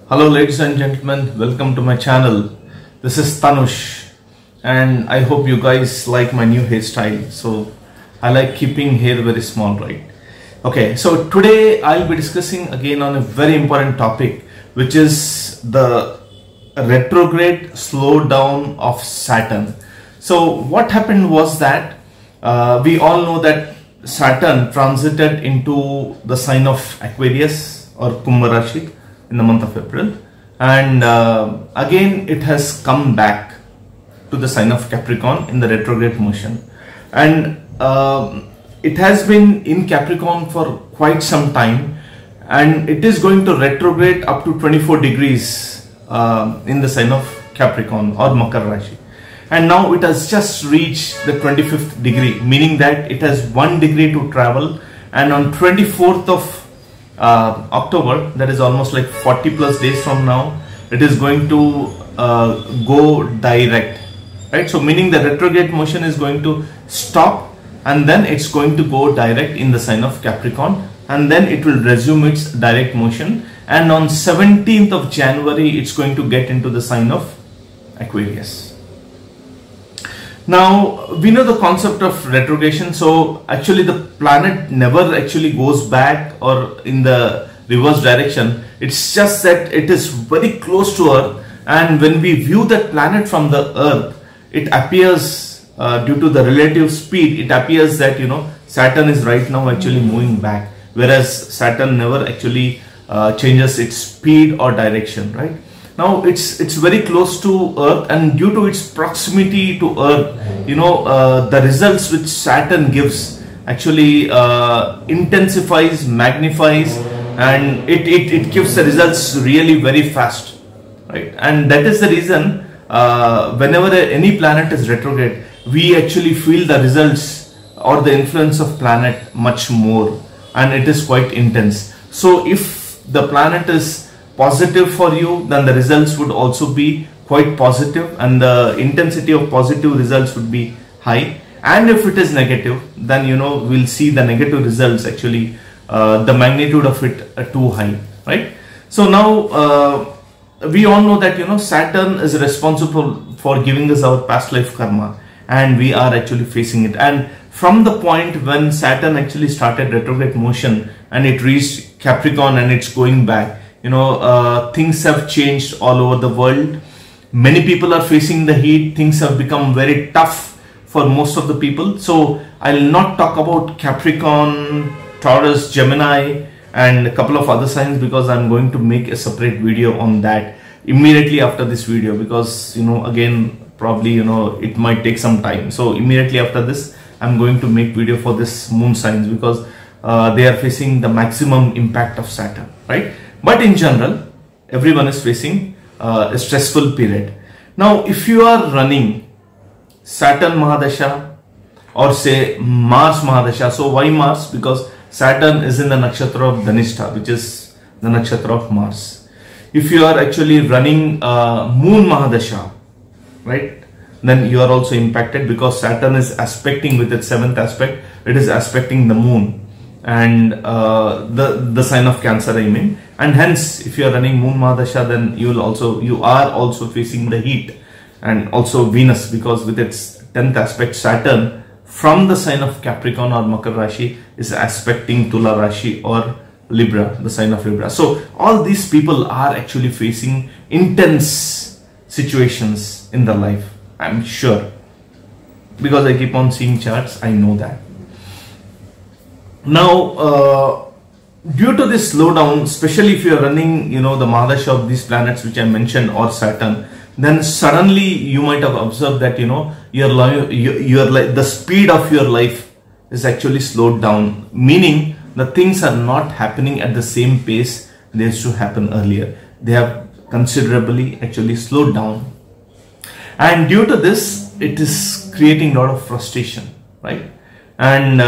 Hello ladies and gentlemen, welcome to my channel. This is Tanush and I hope you guys like my new hairstyle. So I like keeping hair very small, right? Okay, so today I'll be discussing again on a very important topic, which is the retrograde slowdown of Saturn. So what happened was that we all know that Saturn transited into the sign of Aquarius or Kumbh rashi in the month of April, and again it has come back to the sign of Capricorn in the retrograde motion, and it has been in Capricorn for quite some time, and it is going to retrograde up to 24 degrees in the sign of Capricorn or Makar rashi. And now it has just reached the 25th degree, meaning that it has 1 degree to travel, and on 24th of October, that is almost like 40 plus days from now, it is going to go direct, right? So meaning the retrograde motion is going to stop and then it's going to go direct in the sign of Capricorn, and then it will resume its direct motion, and on 17th of January it's going to get into the sign of Aquarius. Now we know the concept of retrogression. So actually the planet never actually goes back or in the reverse direction. It's just that it is very close to Earth, and when we view that planet from the Earth, it appears due to the relative speed, it appears that Saturn is right now actually moving back, whereas Saturn never actually changes its speed or direction, right? Now it's very close to Earth, and due to its proximity to Earth, the results which Saturn gives actually intensifies, magnifies, and it gives the results really very fast, right? And that is the reason whenever any planet is retrograde, we actually feel the results or the influence of planet much more, and it is quite intense. So if the planet is positive for you, then the results would also be quite positive, and the intensity of positive results would be high. And if it is negative, then we'll see the negative results actually the magnitude of it too high, right? So now we all know that Saturn is responsible for giving us our past life karma, and we are actually facing it. And from the point when Saturn actually started retrograde motion and it reached Capricorn and it's going back, things have changed all over the world. Many people are facing the heat. Things have become very tough for most of the people. So I'll not talk about Capricorn, Taurus, Gemini and a couple of other signs, because I'm going to make a separate video on that immediately after this video, because again probably it might take some time. So immediately after this I'm going to make video for this moon signs, because they are facing the maximum impact of Saturn, right? But in general, everyone is facing a stressful period. Now, if you are running Saturn Mahadasha or say Mars Mahadasha, so why Mars? Because Saturn is in the nakshatra of Dhanishta, which is the nakshatra of Mars. If you are actually running Moon Mahadasha, right, then you are also impacted, because Saturn is aspecting with its 7th aspect, it is aspecting the Moon and the sign of Cancer, I mean. And hence, if you are running Moon Mahadasha, then you are also facing the heat, and also Venus, because with its 10th aspect, Saturn from the sign of Capricorn or Makar rashi is aspecting Tula rashi or Libra, the sign of Libra. So all these people are actually facing intense situations in their life, I'm sure, because I keep on seeing charts, I know that. Now due to this slowdown, especially if you are running the Mahadasha of these planets which I mentioned or Saturn, then suddenly you might have observed that the speed of your life is actually slowed down, meaning the things are not happening at the same pace they used to happen earlier. They have considerably actually slowed down, and due to this it is creating a lot of frustration, right? And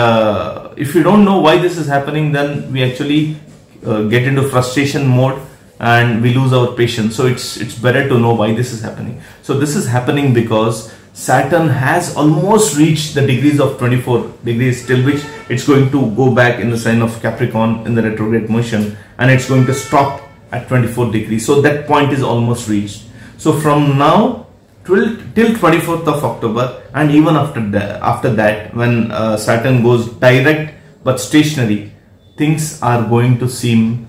if you don't know why this is happening, then we actually get into frustration mode and we lose our patience. So it's better to know why this is happening. So this is happening because Saturn has almost reached the degrees of 24 degrees, till which it's going to go back in the sign of Capricorn in the retrograde motion, and it's going to stop at 24 degrees. So that point is almost reached. So from now till 24th of October, and even after that, when Saturn goes direct but stationary, things are going to seem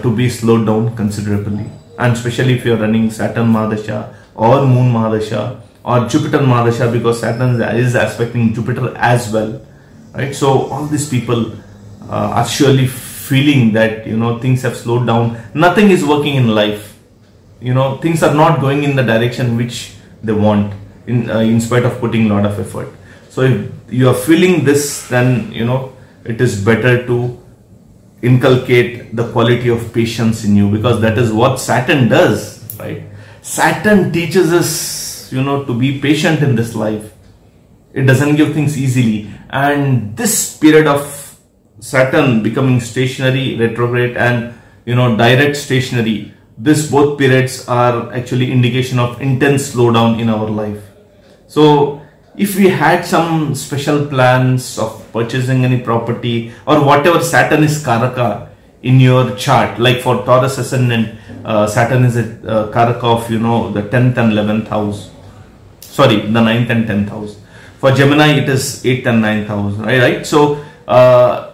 to be slowed down considerably. And especially if you're running Saturn Mahadasha or Moon Mahadasha or Jupiter Mahadasha, because Saturn is aspecting Jupiter as well, right? So all these people are surely feeling that, you know, things have slowed down. Nothing is working in life. You know, things are not going in the direction which they want, in spite of putting a lot of effort. So if you are feeling this, then, you know, it is better to inculcate the quality of patience in you, because that is what Saturn does, right? Saturn teaches us, you know, to be patient in this life. It doesn't give things easily. And this period of Saturn becoming stationary, retrograde, and, you know, direct stationary, this both periods are actually indication of intense slowdown in our life. So if we had some special plans of purchasing any property or whatever, Saturn is karaka in your chart, like for Taurus ascendant, Saturn is a karaka of, you know, the 10th and 11th house, sorry, the 9th and 10th house. For Gemini it is 8th and 9th house, right? So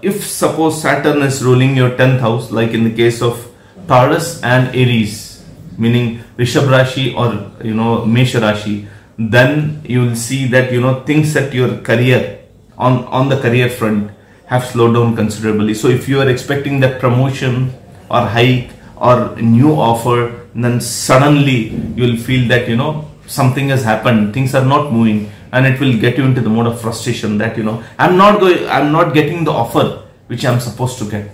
if suppose Saturn is ruling your 10th house, like in the case of Taurus and Aries, meaning vrishab rashi or, you know, mesha rashi, then you will see that, you know, things at your career, on the career front, have slowed down considerably. So if you are expecting that promotion or hike or new offer, then suddenly you will feel that, you know, something has happened, things are not moving, and it will get you into the mode of frustration that, you know, I'm not getting the offer which I'm supposed to get.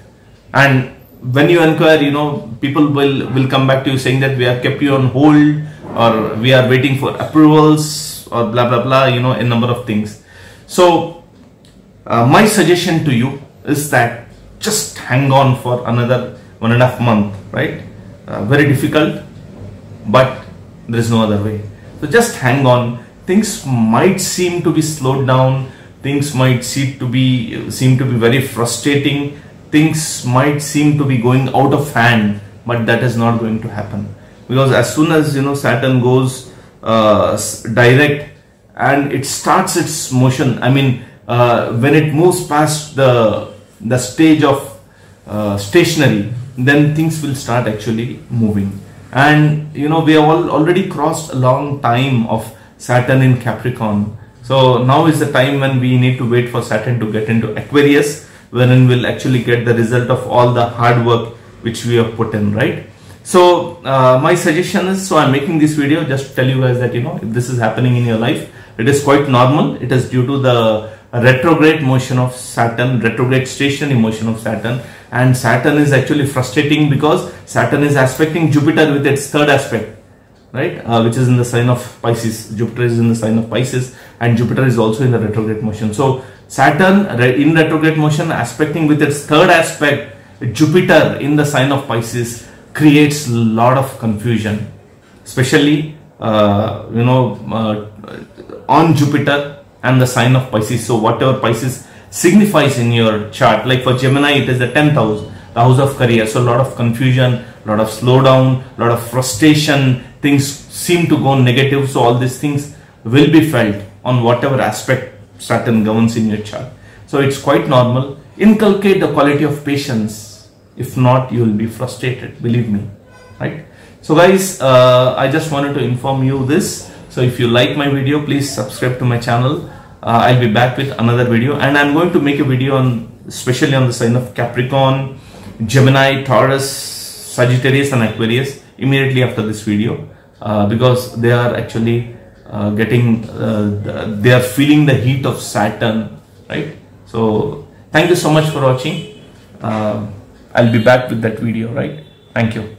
And when you inquire, you know, people will come back to you saying that we have kept you on hold, or we are waiting for approvals, or blah blah blah, you know, a number of things. So my suggestion to you is that just hang on for another 1.5 months, right? Very difficult, but there is no other way. So just hang on. Things might seem to be slowed down, things might seem to be very frustrating, things might seem to be going out of hand, but that is not going to happen. Because as soon as, you know, Saturn goes direct and it starts its motion, I mean, when it moves past the stage of stationary, then things will start actually moving. And, you know, we have already crossed a long time of Saturn in Capricorn. So now is the time when we need to wait for Saturn to get into Aquarius, wherein we'll actually get the result of all the hard work which we have put in, right? So my suggestion is, so I'm making this video just to tell you guys that, you know, if this is happening in your life, it is quite normal. It is due to the retrograde motion of Saturn, retrograde stationary motion of Saturn. And Saturn is actually frustrating because Saturn is aspecting Jupiter with its third aspect, right? Which is in the sign of Pisces. Jupiter is in the sign of Pisces, and Jupiter is also in the retrograde motion. So Saturn in retrograde motion aspecting with its third aspect Jupiter in the sign of Pisces creates a lot of confusion, especially you know, on Jupiter and the sign of Pisces. So whatever Pisces signifies in your chart, like for Gemini it is the 10th house, the house of career. So a lot of confusion, a lot of slowdown, a lot of frustration, things seem to go negative. So all these things will be felt on whatever aspect Saturn governs in your chart. So it's quite normal. Inculcate the quality of patience. If not, you will be frustrated, believe me, right? So guys, I just wanted to inform you this. So if you like my video, please subscribe to my channel. I'll be back with another video, and I'm going to make a video on, especially on the sign of Capricorn, Gemini, Taurus, Sagittarius and Aquarius immediately after this video, because they are actually they are feeling the heat of Saturn, right? So thank you so much for watching. I'll be back with that video, right? Thank you.